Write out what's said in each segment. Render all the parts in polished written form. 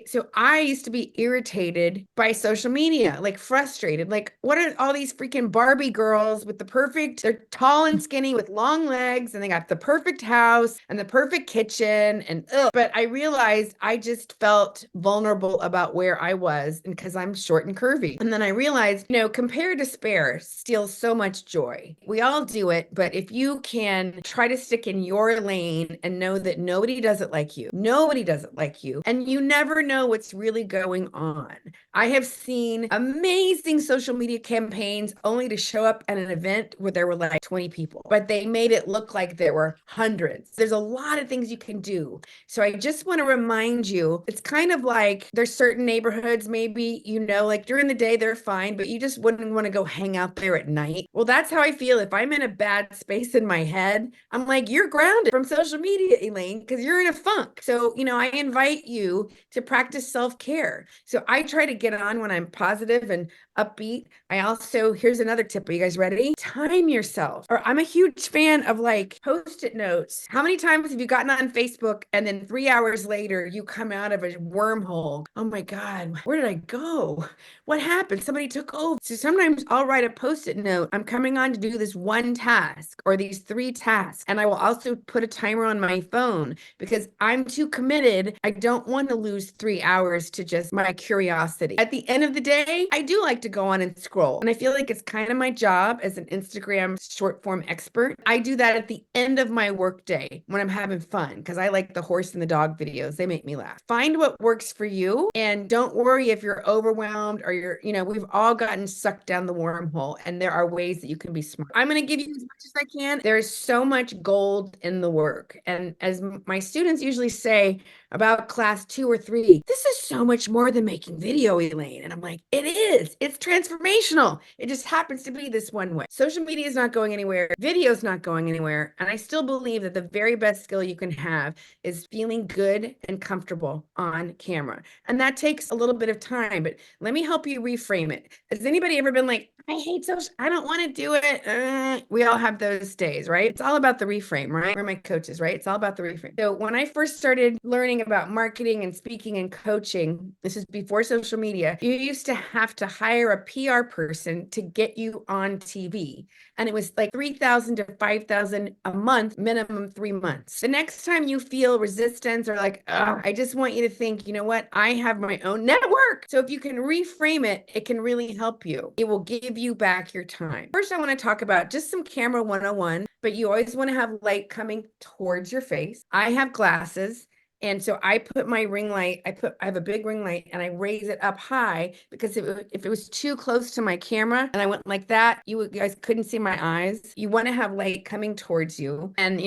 right? So I used to be irritated by social media, like frustrated. Like, what are all these freaking Barbie girls with the perfect, they're tall and skinny with long legs and they got the perfect house and the perfect kitchen and ugh. But I realized I just felt vulnerable about where I was and because I'm short and curvy. And then I realized, compare despair steals so much joy. We all do it, but if you can try to stick in your lane and know that nobody does it like you, nobody does it like you, and you never know what's really going on. I have seen amazing social media campaigns only to show up at an event where there were like 20 people, but they made it look like there were hundreds. There's a lot of things you can do. So I just want to remind you, it's kind of like there's certain neighborhoods, maybe, like during the day, they're fine, but you just wouldn't want to go hang out there at night. Well, that's how I feel. If I'm in a bad space in my head, I'm like, you're grounded from social media, Elaine, because you're in a funk. So, I invite you to practice self-care. So I try to get on when I'm positive and upbeat. I also, here's another tip. Are you guys ready? Time yourself. Or I'm a huge fan of like post-it notes. How many times have you gotten on Facebook and then 3 hours later you come out of a wormhole? Oh my God, where did I go? What happened? Somebody took over. So sometimes I'll write a post-it note. I'm coming on to do this one task or these 3 tasks. And I will also put a timer on my phone because I'm too committed. I don't want to lose 3 hours to just my curiosity. At the end of the day, I do like to go on and scroll. And I feel like it's kind of my job as an Instagram short form expert. I do that at the end of my workday when I'm having fun because I like the horse and the dog videos. They make me laugh. Find what works for you and don't worry if you're overwhelmed or we've all gotten sucked down the wormhole and there are ways that you can be smart. I'm going to give you as much as I can. There is so much gold in the work. And as my students usually say about class 2 or 3, this is so much more than making video, Elaine. And I'm like, it is. It's transformational. It just happens to be this one way. Social media is not going anywhere. Video is not going anywhere. And I still believe that the very best skill you can have is feeling good and comfortable on camera. And that takes a little bit of time, but let me help you reframe it. Has anybody ever been like, I hate social, I don't want to do it. We all have those days, right? It's all about the reframe, right? We're my coaches, right? It's all about the reframe. So when I first started learning about marketing and speaking and coaching, this is before social media, you used to have to hire a PR person to get you on TV. And it was like 3,000 to 5,000 a month, minimum 3 months. The next time you feel resistance or like, oh, I just want you to think, you know what? I have my own network. So if you can reframe it, it can really help you. It will give you back your time. First, I want to talk about just some camera 101, but you always want to have light coming towards your face. I have glasses. And so I put my ring light, I have a big ring light and I raise it up high because if it was too close to my camera and I went like that, you guys couldn't see my eyes. You want to have light coming towards you. And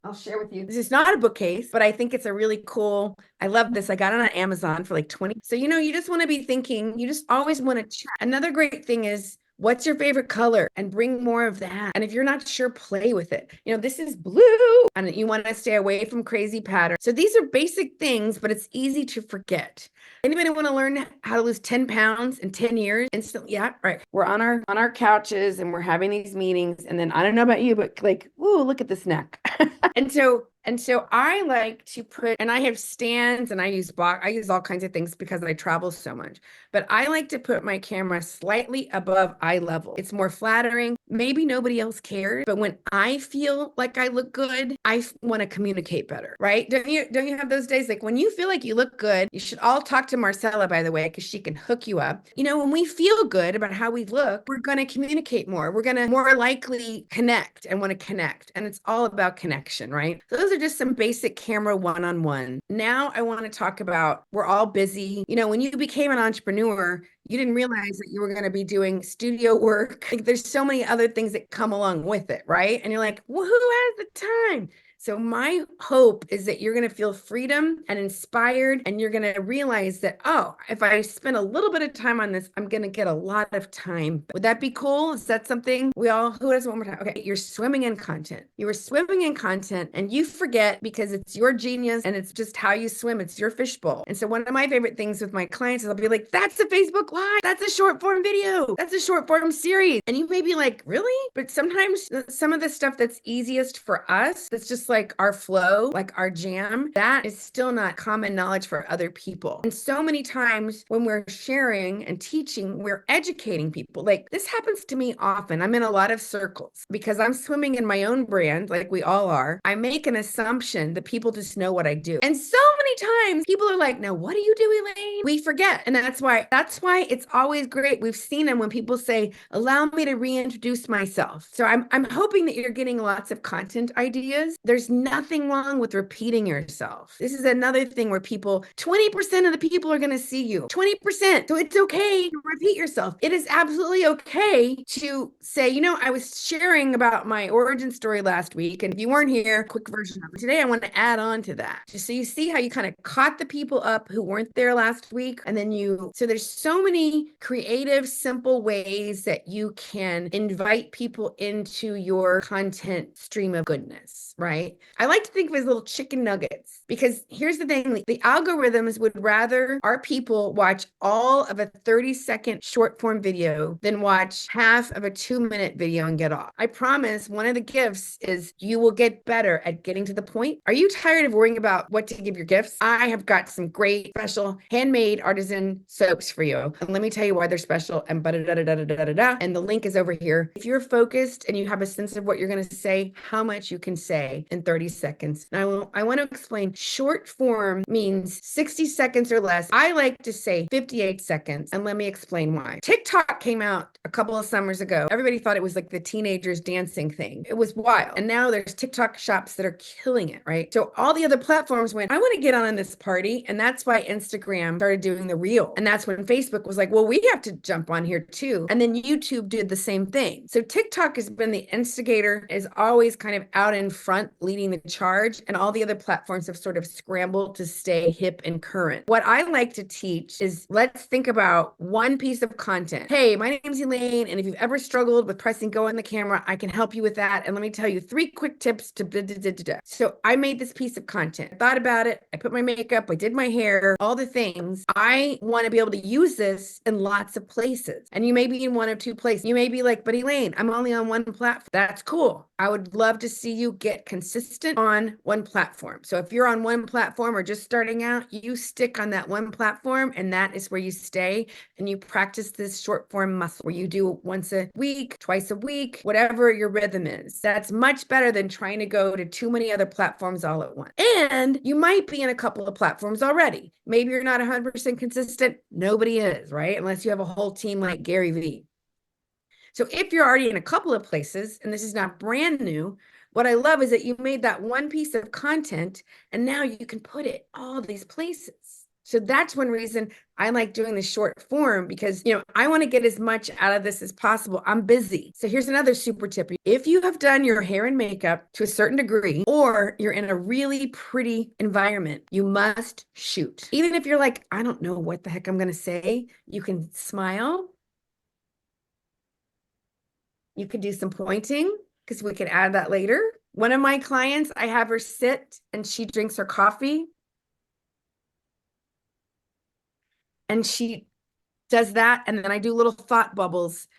I'll share with you. This is not a bookcase, but I think it's a really cool, I love this. I got it on Amazon for like 20. So, you just want to be thinking, you just always want to chat. Another great thing is what's your favorite color and bring more of that. And if you're not sure, play with it. This is blue and you want to stay away from crazy patterns. So these are basic things, but it's easy to forget. Anybody want to learn how to lose 10 pounds in 10 years instantly? Yeah. Right. We're on our couches and we're having these meetings. And then I don't know about you, but like, whoa, look at this neck. And so I like to put, and I have stands and I use all kinds of things because I travel so much, but I like to put my camera slightly above eye level. It's more flattering. Maybe nobody else cares, but when I feel like I look good, I want to communicate better, right? Don't you have those days? Like when you feel like you look good, you should all talk to Marcella, by the way, because she can hook you up. When we feel good about how we look, we're going to communicate more. We're going to more likely connect and want to connect. And it's all about connection, right? So those are just some basic camera one-on-one. Now I want to talk about, we're all busy. When you became an entrepreneur, you didn't realize that you were going to be doing studio work. Like, there's so many other things that come along with it, right? And you're like, well, who has the time? So my hope is that you're going to feel freedom and inspired, and you're going to realize that, oh, if I spend a little bit of time on this, I'm going to get a lot of time. Would that be cool? Is that something who does one more time? Okay, you're swimming in content. You were swimming in content and you forget because it's your genius and it's just how you swim. It's your fishbowl. And so one of my favorite things with my clients is I'll be like, that's a Facebook Live. That's a short form video. That's a short form series. And you may be like, really? But sometimes some of the stuff that's easiest for us, that's just like, like our flow, like our jam, that is still not common knowledge for other people. And so many times when we're sharing and teaching, we're educating people. Like this happens to me often. I'm in a lot of circles because I'm swimming in my own brand, like we all are. I make an assumption that people just know what I do. And so many times people are like, now what do you do, Elaine? We forget. And that's why it's always great. We've seen them when people say, allow me to reintroduce myself. So I'm hoping that you're getting lots of content ideas. There's nothing wrong with repeating yourself. This is another thing where 20% of the people are going to see you, 20%. So it's okay to repeat yourself. It is absolutely okay to say, I was sharing about my origin story last week. And if you weren't here, quick version of it. Today, I want to add on to that. Just so you see how you kind of caught the people up who weren't there last week. And then so there's so many creative, simple ways that you can invite people into your content stream of goodness, right? I like to think of it as little chicken nuggets because here's the thing, the algorithms would rather our people watch all of a 30-second short form video than watch half of a 2-minute video and get off. I promise one of the gifts is you will get better at getting to the point. Are you tired of worrying about what to give your gifts? I have got some great special handmade artisan soaps for you. And let me tell you why they're special and da-da-da-da-da-da-da-da. And the link is over here. If you're focused and you have a sense of what you're going to say, how much you can say in 30 seconds. Now, I want to explain short form means 60 seconds or less. I like to say 58 seconds. And let me explain why. TikTok came out a couple of summers ago. Everybody thought it was like the teenagers dancing thing. It was wild. And now there's TikTok shops that are killing it, right? So all the other platforms went, I want to get on this party. And that's why Instagram started doing the reel. And that's when Facebook was like, well, we have to jump on here too. And then YouTube did the same thing. So TikTok has been the instigator, is always kind of out in front, leading the charge. And all the other platforms have sort of scrambled to stay hip and current. What I like to teach is let's think about one piece of content. Hey, my name's Elaine. And if you've ever struggled with pressing go on the camera, I can help you with that. And let me tell you 3 quick tips to da, da, da, da, da. So I made this piece of content. I thought about it. I put my makeup, I did my hair, all the things. I want to be able to use this in lots of places. And you may be in 1 or 2 places. You may be like, but Elaine, I'm only on 1 platform. That's cool. I would love to see you get consistent on 1 platform. So if you're on 1 platform or just starting out, you stick on that 1 platform and that is where you stay and you practice this short form muscle where you do once a week, twice a week, whatever your rhythm is. That's much better than trying to go to too many other platforms all at once. And you might be in a couple of platforms already. Maybe you're not 100% consistent. Nobody is, right? Unless you have a whole team like Gary Vee. So if you're already in a couple of places, and this is not brand new, what I love is that you made that 1 piece of content and now you can put it all these places. So that's one reason I like doing the short form because, I want to get as much out of this as possible. I'm busy. So here's another super tip. If you have done your hair and makeup to a certain degree, or you're in a really pretty environment, you must shoot. Even if you're like, I don't know what the heck I'm going to say, you can smile. You could do some pointing because we can add that later. One of my clients, I have her sit and she drinks her coffee. And she does that. And then I do little thought bubbles.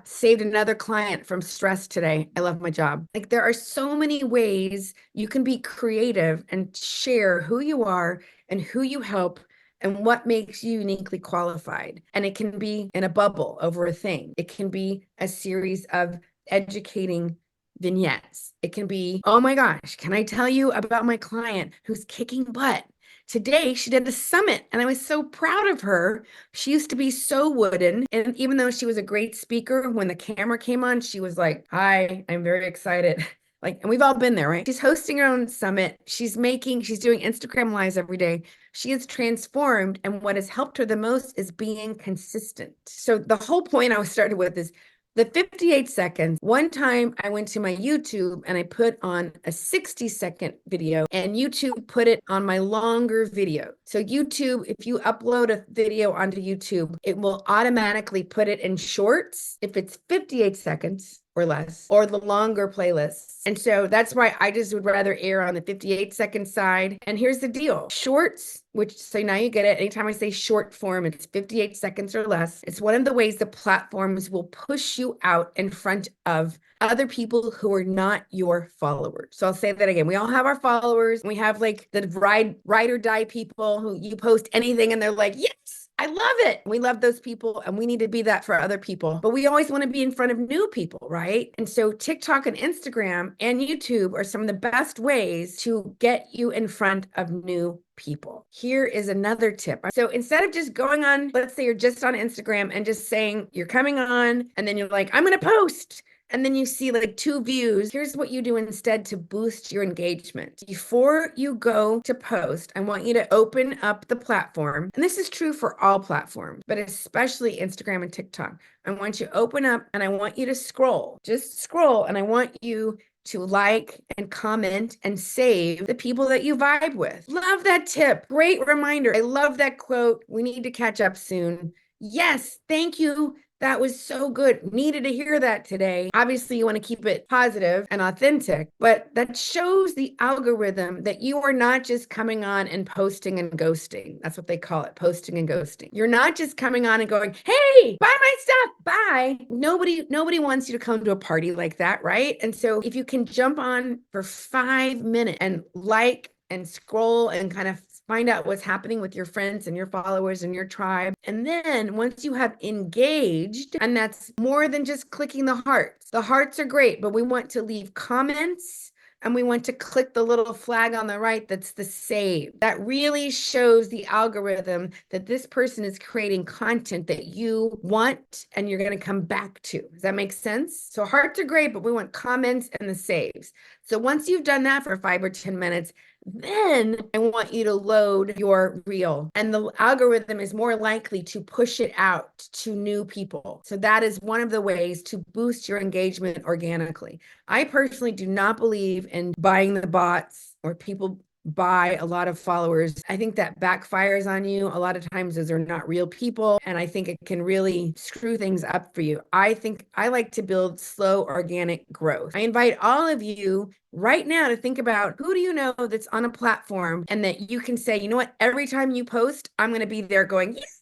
Saved another client from stress today. I love my job. Like there are so many ways you can be creative and share who you are and who you help and what makes you uniquely qualified. And it can be in a bubble over a thing. It can be a series of educating vignettes. It can be, oh my gosh, can I tell you about my client who's kicking butt? Today, she did a summit and I was so proud of her. She used to be so wooden. And even though she was a great speaker, when the camera came on, she was like, hi, I'm very excited. And we've all been there, right? She's hosting her own summit. She's doing Instagram lives every day. She is transformed. And what has helped her the most is being consistent. So the whole point I was started with is the 58 seconds. One time I went to my YouTube and I put on a 60-second video and YouTube put it on my longer video. So YouTube, if you upload a video onto YouTube, it will automatically put it in shorts if it's 58 seconds or less, or the longer playlists. And so that's why I just would rather err on the 58-second side. And here's the deal. Shorts, which, so now you get it. Anytime I say short form, it's 58 seconds or less. It's one of the ways the platforms will push you out in front of other people who are not your followers. So I'll say that again. We all have our followers. We have like the ride or die people who you post anything and they're like, yes, I love it. We love those people and we need to be that for other people. But we always want to be in front of new people, right? And so TikTok and Instagram and YouTube are some of the best ways to get you in front of new people. Here is another tip. So instead of just going on, let's say you're just on Instagram and just saying you're coming on and then you're like, I'm going to post. And then you see like 2 views. Here's what you do instead to boost your engagement. Before you go to post, I want you to open up the platform. And this is true for all platforms, but especially Instagram and TikTok. I want you to open up and I want you to scroll. Just scroll. And I want you to like and comment and save the people that you vibe with. Love that tip. Great reminder. I love that quote. We need to catch up soon. Yes, thank you. That was so good. Needed to hear that today. Obviously, you want to keep it positive and authentic, but that shows the algorithm that you are not just coming on and posting and ghosting. That's what they call it, posting and ghosting. You're not just coming on and going, hey, buy my stuff, bye. Nobody wants you to come to a party like that, right? And so if you can jump on for 5 minutes and like and scroll and kind of find out what's happening with your friends and your followers and your tribe. And then once you have engaged, and that's more than just clicking the hearts. The hearts are great, but we want to leave comments and we want to click the little flag on the right that's the save. That really shows the algorithm that this person is creating content that you want and you're going to come back to. Does that make sense? So hearts are great, but we want comments and the saves. So once you've done that for 5 or 10 minutes, then I want you to load your reel, and the algorithm is more likely to push it out to new people. So that is one of the ways to boost your engagement organically. I personally do not believe in buying the bots or people buy a lot of followers. I think that backfires on you. A lot of times those are not real people. And I think it can really screw things up for you. I think I like to build slow organic growth. I invite all of you right now to think about who do you know that's on a platform and that you can say, you know what, every time you post, I'm going to be there going, yes,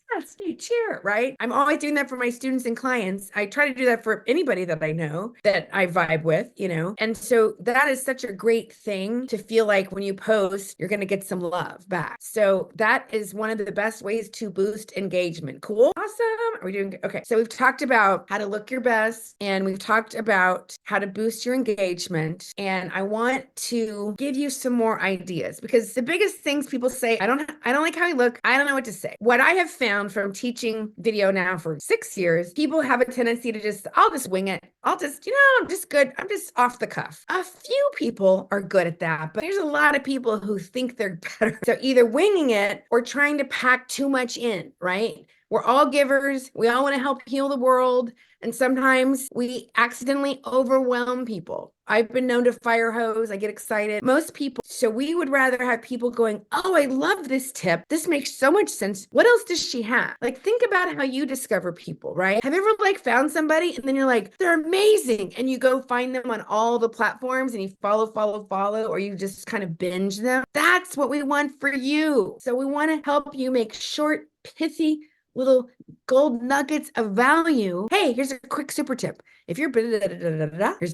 cheer, right? I'm always doing that for my students and clients. I try to do that for anybody that I know that I vibe with, And so that is such a great thing to feel like when you post, you're going to get some love back. So that is one of the best ways to boost engagement. Cool. Awesome. Are we doing okay? So we've talked about how to look your best and we've talked about how to boost your engagement. And I want to give you some more ideas because the biggest things people say, I don't like how I look. I don't know what to say. What I have found from teaching video now for 6 years, people have a tendency to I'll just wing it. I'm just good. I'm just off the cuff. A few people are good at that, but there's a lot of people who think they're better. So either winging it or trying to pack too much in, right? We're all givers. We all want to help heal the world. And sometimes we accidentally overwhelm people. I've been known to fire hose. I get excited. Most people. So we would rather have people going, oh, I love this tip. This makes so much sense. What else does she have? Like, think about how you discover people, right? Have you ever found somebody and then you're like, they're amazing. And you go find them on all the platforms and you follow, or you just kind of binge them. That's what we want for you. So we want to help you make short, pithy, little gold nuggets of value. Hey, here's a quick super tip. If you're here's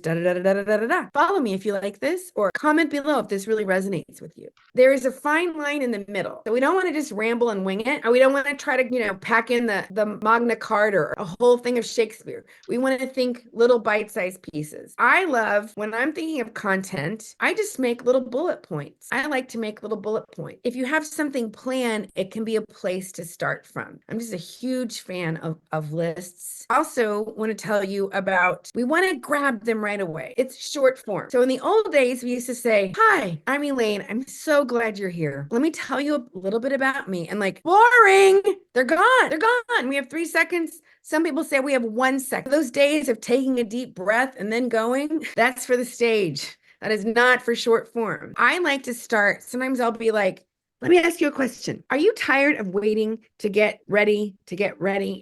follow me if you like this, or comment below if this really resonates with you. There is a fine line in the middle. So we don't want to just ramble and wing it. And we don't want to try to, pack in the Magna Carta or a whole thing of Shakespeare. We want to think little bite-sized pieces. I love when I'm thinking of content, I just make little bullet points. I like to make little bullet points. If you have something planned, it can be a place to start from. I'm just a huge fan of lists. Also want to tell you about, we want to grab them right away. It's short form. So in the old days, we used to say, hi, I'm Elaine. I'm so glad you're here. Let me tell you a little bit about me. And boring. They're gone. They're gone. We have 3 seconds. Some people say we have 1 second. Those days of taking a deep breath and then going, that's for the stage. That is not for short form. I like to start. Sometimes I'll be like, Let me ask you a question. Are you tired of waiting to get ready,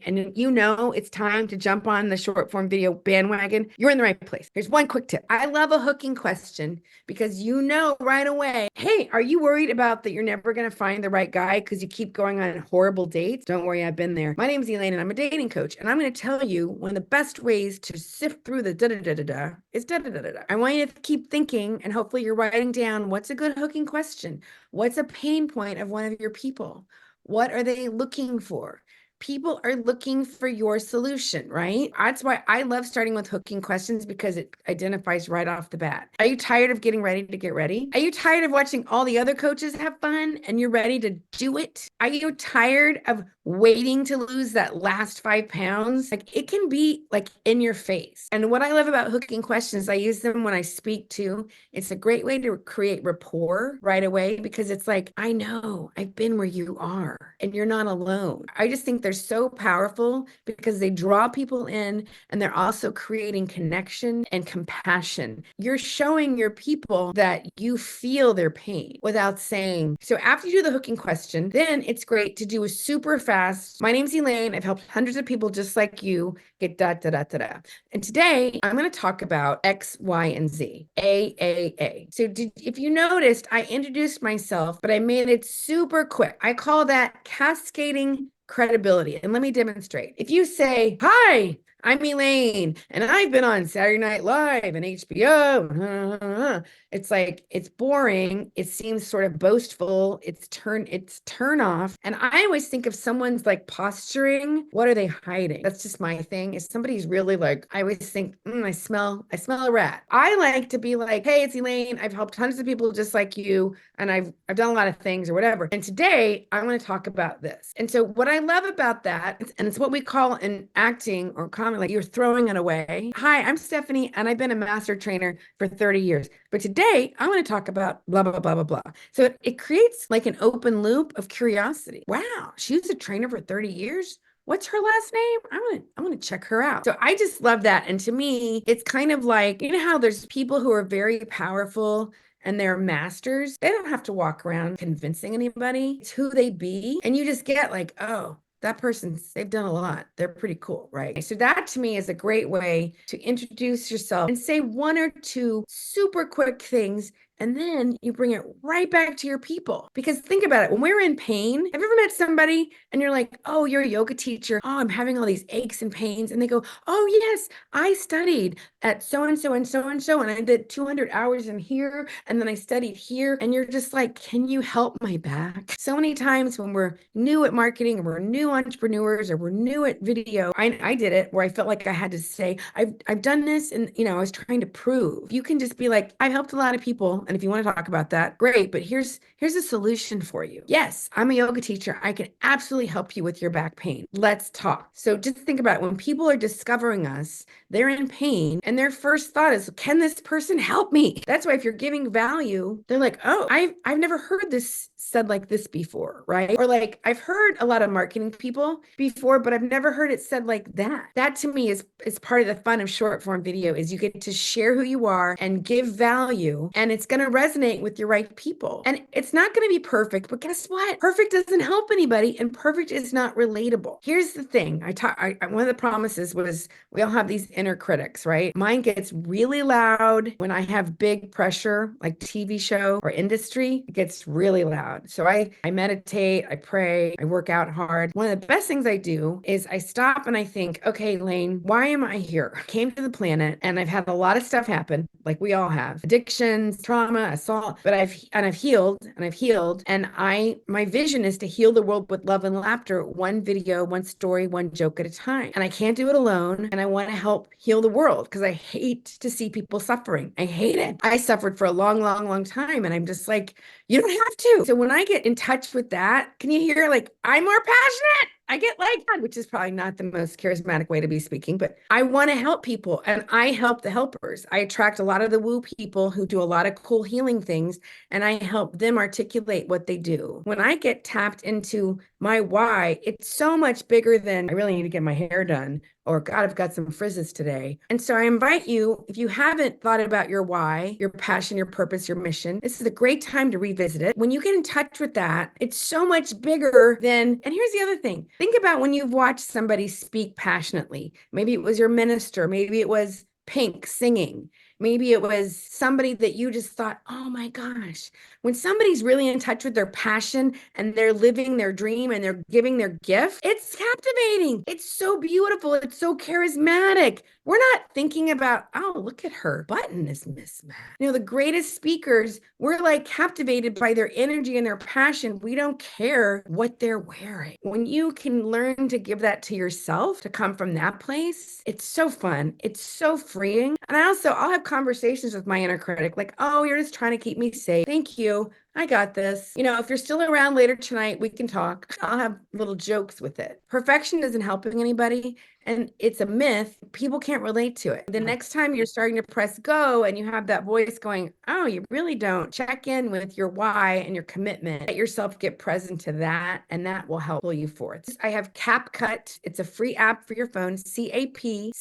and you know it's time to jump on the short form video bandwagon? You're in the right place. Here's one quick tip. I love a hooking question because you know right away, hey, are you worried about that you're never going to find the right guy because you keep going on horrible dates? Don't worry, I've been there. My name's Elaine and I'm a dating coach. And I'm going to tell you one of the best ways to sift through the da-da-da-da-da is da-da-da-da-da. I want you to keep thinking, and hopefully you're writing down what's a good hooking question. What's a pain point of one of your people? What are they looking for? People are looking for your solution, right? That's why I love starting with hooking questions because it identifies right off the bat. Are you tired of getting ready to get ready? Are you tired of watching all the other coaches have fun and you're ready to do it? Are you tired of waiting to lose that last 5 pounds? Like it can be like in your face. And what I love about hooking questions, I use them when I speak to. It's a great way to create rapport right away because it's like, I know I've been where you are and you're not alone. I just think they're so powerful because they draw people in and they're also creating connection and compassion. You're showing your people that you feel their pain without saying. So after you do the hooking question, then it's great to do a super fast, my name's Elaine. I've helped hundreds of people just like you get da da da da da. And today I'm going to talk about X, Y, and Z, A. So if you noticed, I introduced myself, but I made it super quick. I call that cascading credibility. And let me demonstrate. If you say, hi, I'm Elaine, and I've been on Saturday Night Live and HBO. It's like, it's boring. It seems sort of boastful. It's turn off. And I always think if someone's like posturing, what are they hiding? That's just my thing. If somebody's really like, I always think, I smell a rat. I like to be like, hey, it's Elaine. I've helped hundreds of people just like you. And I've done a lot of things or whatever. And today I want to talk about this. And so what I love about that, and it's what we call in acting or comedy, like you're throwing it away. Hi, I'm Stephanie, and I've been a master trainer for 30 years. But today I want to talk about blah, blah, blah, blah, blah. So it creates like an open loop of curiosity. Wow, she was a trainer for 30 years. What's her last name? I want to check her out. So I just love that. And to me, it's kind of like, you know how there's people who are very powerful and they're masters. They don't have to walk around convincing anybody. It's who they be. And you just get like, oh, that person's, they've done a lot. They're pretty cool, right? So that to me is a great way to introduce yourself and say one or two super quick things. And then you bring it right back to your people. Because think about it, when we're in pain, have you ever met somebody and you're like, oh, you're a yoga teacher. Oh, I'm having all these aches and pains. And they go, oh, yes, I studied at so-and-so and so-and-so. And I did 200 hours in here. And then I studied here. And you're just like, can you help my back? So many times when we're new at marketing or we're new entrepreneurs or we're new at video, I did it where I felt like I had to say, I've done this. And, I was trying to prove. You can just be like, I've helped a lot of people. And if you want to talk about that, great. But here's a solution for you. Yes, I'm a yoga teacher. I can absolutely help you with your back pain. Let's talk. So just think about it. When people are discovering us, they're in pain. And their first thought is, can this person help me? That's why if you're giving value, they're like, oh, I've never heard this said like this before, right? Or like, I've heard a lot of marketing people before, but I've never heard it said like that. That to me is part of the fun of short form video is you get to share who you are and give value, and it's going to resonate with your right people. And it's not going to be perfect, but guess what? Perfect doesn't help anybody, and perfect is not relatable. Here's the thing. One of the promises was we all have these inner critics, right? Mine gets really loud when I have big pressure, like TV show or industry. It gets really loud. So I meditate, I pray, I work out hard. One of the best things I do is I stop and I think, okay, Lane, why am I here? I came to the planet and I've had a lot of stuff happen, like we all have, addictions, trauma, assault, but I've healed. And my vision is to heal the world with love and laughter, one video, one story, one joke at a time. And I can't do it alone. And I want to help heal the world because I hate to see people suffering. I hate it. I suffered for a long, long, long time. And I'm just like, you don't have to. So when I get in touch with that, can you hear like, I'm more passionate? I get like that, which is probably not the most charismatic way to be speaking, but I want to help people and I help the helpers. I attract a lot of the woo people who do a lot of cool healing things and I help them articulate what they do. When I get tapped into my why, it's so much bigger than I really need to get my hair done or God, I've got some frizzes today. And so I invite you, if you haven't thought about your why, your passion, your purpose, your mission, this is a great time to revisit it. When you get in touch with that, it's so much bigger than, and here's the other thing. Think about when you've watched somebody speak passionately. Maybe it was your minister, maybe it was Pink singing. Maybe it was somebody that you just thought, oh my gosh, when somebody's really in touch with their passion and they're living their dream and they're giving their gift, it's captivating. It's so beautiful. It's so charismatic. We're not thinking about, oh, look at her button is mismatched. The greatest speakers, we're like captivated by their energy and their passion. We don't care what they're wearing. When you can learn to give that to yourself, to come from that place, it's so fun. It's so freeing. And I'll have conversations with my inner critic, like, oh, you're just trying to keep me safe. Thank you. I got this. If you're still around later tonight, we can talk. I'll have little jokes with it. Perfection isn't helping anybody. And it's a myth. People can't relate to it. The next time you're starting to press go and you have that voice going, oh, you really don't, check in with your why and your commitment. Let yourself get present to that, and that will help pull you forth. I have CapCut. It's a free app for your phone, CapCut,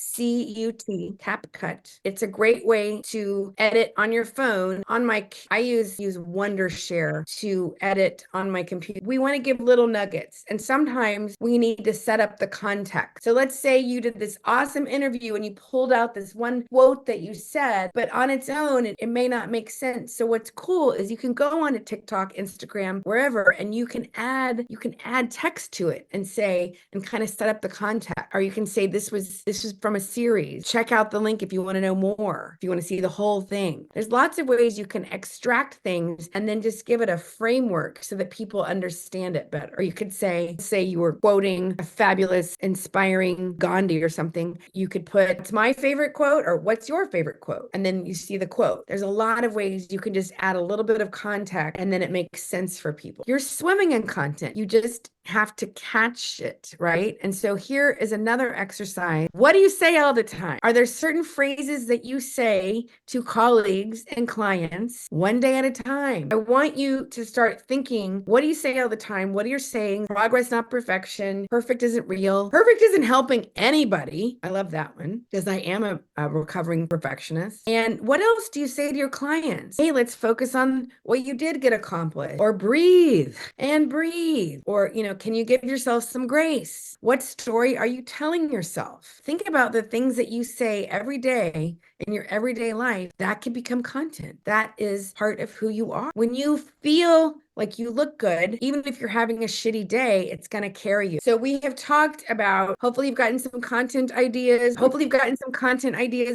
CapCut. It's a great way to edit on your phone. I use Wondershare to edit on my computer. We want to give little nuggets, and sometimes we need to set up the context. So let's say you did this awesome interview and you pulled out this one quote that you said, but on its own, it may not make sense. So what's cool is you can go on to TikTok, Instagram, wherever, and you can add text to it and say, and kind of set up the context. Or you can say, this was from a series. Check out the link if you want to know more, if you want to see the whole thing. There's lots of ways you can extract things and then just give it a framework so that people understand it better. Or you could say you were quoting a fabulous, inspiring Gandhi or something. You could put, it's my favorite quote, or what's your favorite quote? And then you see the quote. There's a lot of ways you can just add a little bit of context and then it makes sense for people. You're swimming in content. You just have to catch it, right? And so here is another exercise. What do you say all the time? Are there certain phrases that you say to colleagues and clients one day at a time? I want you to start thinking, what do you say all the time? What are you saying? Progress, not perfection. Perfect isn't real. Perfect isn't helping anybody. I love that one because I am a recovering perfectionist. And what else do you say to your clients? Hey, let's focus on what you did get accomplished, or breathe and breathe, or, can you give yourself some grace? What story are you telling yourself? Think about the things that you say every day in your everyday life that can become content. That is part of who you are. When you feel like you look good, even if you're having a shitty day, it's going to carry you. So we have talked about, hopefully you've gotten some content ideas.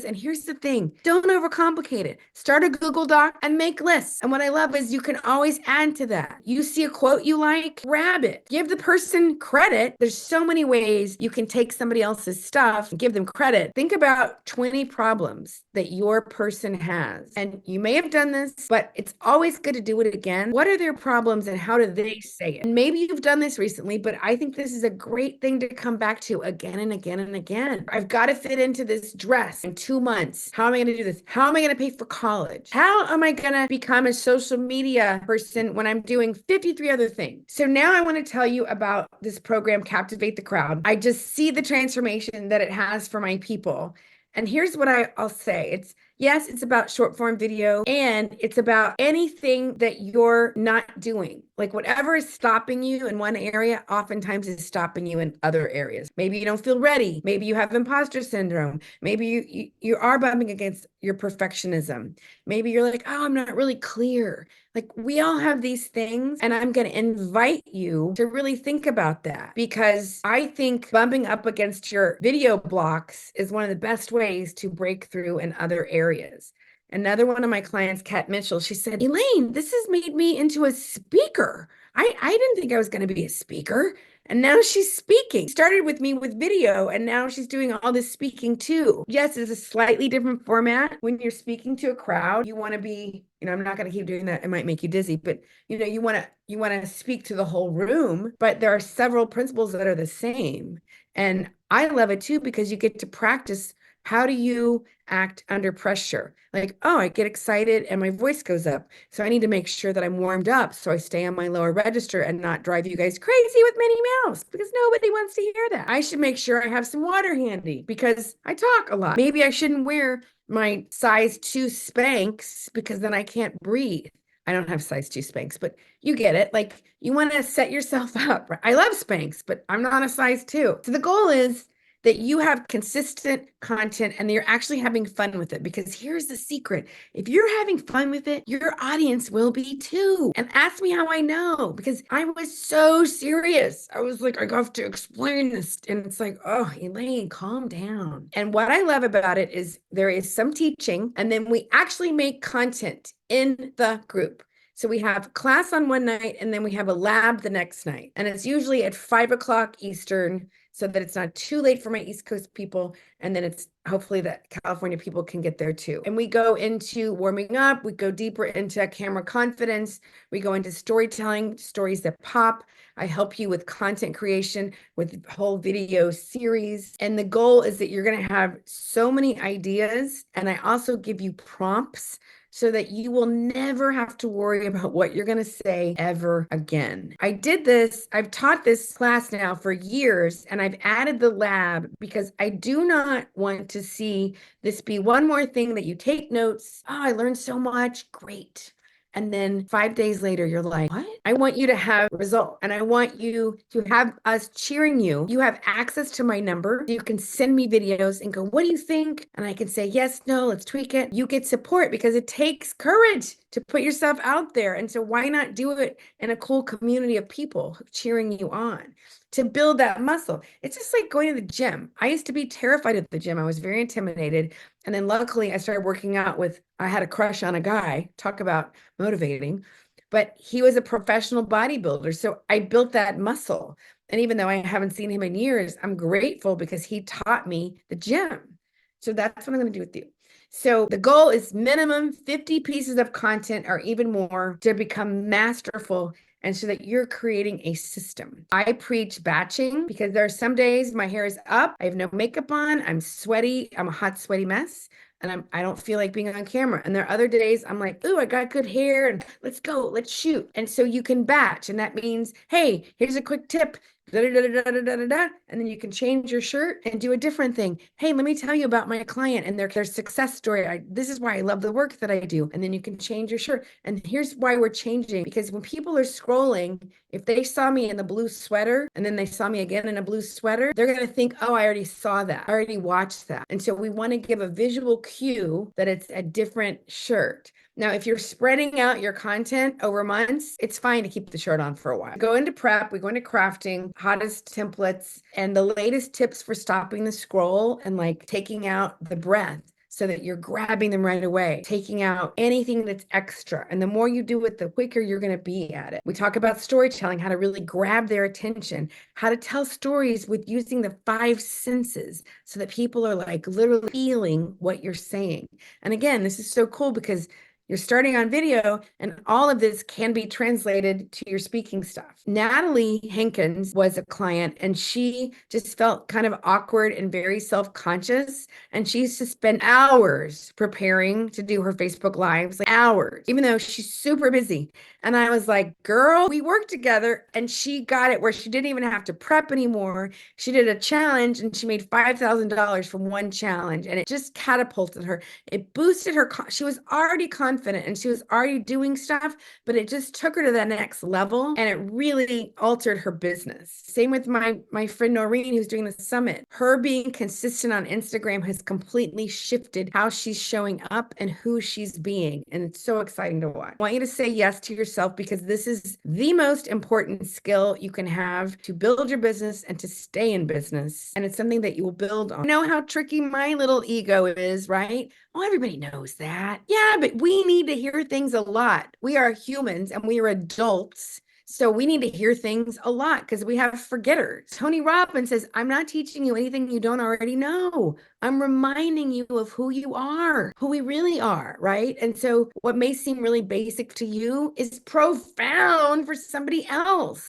And here's the thing, don't overcomplicate it. Start a Google Doc and make lists. And what I love is you can always add to that. You see a quote you like, grab it. Give the person credit. There's so many ways you can take somebody else's stuff and give them credit. Think about 20 problems that your person has. And you may have done this, but it's always good to do it again. What are their problems and how do they say it? And maybe you've done this recently, but I think this is a great thing to come back to again and again and again. I've got to fit into this dress in 2 months. How am I going to do this? How am I going to pay for college? How am I going to become a social media person when I'm doing 53 other things? So now I want to tell you about this program, Captivate the Crowd. I just see the transformation that it has for my people. And here's what I'll say. It's about short form video, and it's about anything that you're not doing. Like whatever is stopping you in one area, oftentimes is stopping you in other areas. Maybe you don't feel ready. Maybe you have imposter syndrome. Maybe you are bumping against your perfectionism. Maybe you're like, oh, I'm not really clear. Like we all have these things, and I'm going to invite you to really think about that, because I think bumping up against your video blocks is one of the best ways to break through in other areas. Another one of my clients, Kat Mitchell, she said, Elaine, this has made me into a speaker. I didn't think I was going to be a speaker. And now she's speaking. Started with me with video, and now she's doing all this speaking too. Yes, it's a slightly different format. When you're speaking to a crowd, you want to be, I'm not going to keep doing that. It might make you dizzy, but you want to speak to the whole room, but there are several principles that are the same. And I love it too, because you get to practice. How do you act under pressure? Like, oh, I get excited and my voice goes up. So I need to make sure that I'm warmed up so I stay on my lower register and not drive you guys crazy with Minnie Mouse, because Nobody wants to hear that. I should make sure I have some water handy because I talk a lot. Maybe I shouldn't wear my size 2 Spanx because then I can't breathe. I don't have size 2 Spanx, but you get it. Like you want to set yourself up. I love Spanx, but I'm not a size 2. So the goal is that you have consistent content and you're actually having fun with it. Because here's the secret. If you're having fun with it, your audience will be too. And ask me how I know, because I was so serious. I was like, I have to explain this. And it's like, oh, Elaine, calm down. And what I love about it is there is some teaching, and then we actually make content in the group. So we have class on one night and then we have a lab the next night. And it's usually at 5 o'clock Eastern, so that it's not too late for my East Coast people. And then it's hopefully that California people can get there too. And we go into warming up. We go deeper into camera confidence. We go into storytelling, stories that pop. I help you with content creation, with whole video series. And the goal is that you're going to have so many ideas. And I also give you prompts so that you will never have to worry about what you're going to say ever again. I've taught this class now for years, and I've added the lab because I do not want to see this be one more thing that you take notes. Oh, I learned so much. Great. And then 5 days later, you're like, what? I want you to have a result, and I want you to have us cheering you. You have access to my number. You can send me videos and go, what do you think? And I can say, yes, no, let's tweak it. You get support because it takes courage to put yourself out there. And so why not do it in a cool community of people cheering you on? To build that muscle. It's just like going to the gym. I used to be terrified of the gym. I was very intimidated. And then luckily I started working out I had a crush on a guy, talk about motivating, but he was a professional bodybuilder. So I built that muscle. And even though I haven't seen him in years, I'm grateful because he taught me the gym. So that's what I'm going to do with you. So the goal is minimum 50 pieces of content or even more to become masterful, and so that you're creating a system. I preach batching because there are some days my hair is up, I have no makeup on, I'm sweaty, I'm a hot, sweaty mess, and I don't feel like being on camera. And there are other days I'm like, ooh, I got good hair, and let's go, let's shoot. And so you can batch, and that means, hey, here's a quick tip. Da, da, da, da, da, da, da, and then you can change your shirt and do a different thing. Hey, let me tell you about my client and their success story. This is why I love the work that I do. And then you can change your shirt. And here's why we're changing, because when people are scrolling, if they saw me in the blue sweater and then they saw me again in a blue sweater, they're going to think, oh, I already saw that. I already watched that. And so we want to give a visual cue that it's a different shirt. Now, if you're spreading out your content over months, it's fine to keep the shirt on for a while. Go into prep, we go into crafting, hottest templates, and the latest tips for stopping the scroll and like taking out the breath so that you're grabbing them right away, taking out anything that's extra. And the more you do it, the quicker you're going to be at it. We talk about storytelling, how to really grab their attention, how to tell stories with using the 5 senses so that people are like literally feeling what you're saying. And again, this is so cool because you're starting on video, and all of this can be translated to your speaking stuff. Natalie Hankins was a client, and she just felt kind of awkward and very self-conscious. And she used to spend hours preparing to do her Facebook Lives, like hours, even though she's super busy. And I was like, girl, we worked together, and she got it where she didn't even have to prep anymore. She did a challenge, and she made $5,000 from one challenge, and it just catapulted her. It boosted her. She was already confident and she was already doing stuff, but it just took her to the next level, and it really altered her business. Same with my friend Noreen, who's doing the summit. Her being consistent on Instagram has completely shifted how she's showing up and who she's being. And it's so exciting to watch. I want you to say yes to yourself, because this is the most important skill you can have to build your business and to stay in business. And it's something that you will build on. You know how tricky my little ego is, right? Well, everybody knows that. Yeah, but we need to hear things a lot. We are humans and we are adults. So we need to hear things a lot because we have forgetters. Tony Robbins says, I'm not teaching you anything you don't already know. I'm reminding you of who you are, who we really are, right? And so what may seem really basic to you is profound for somebody else.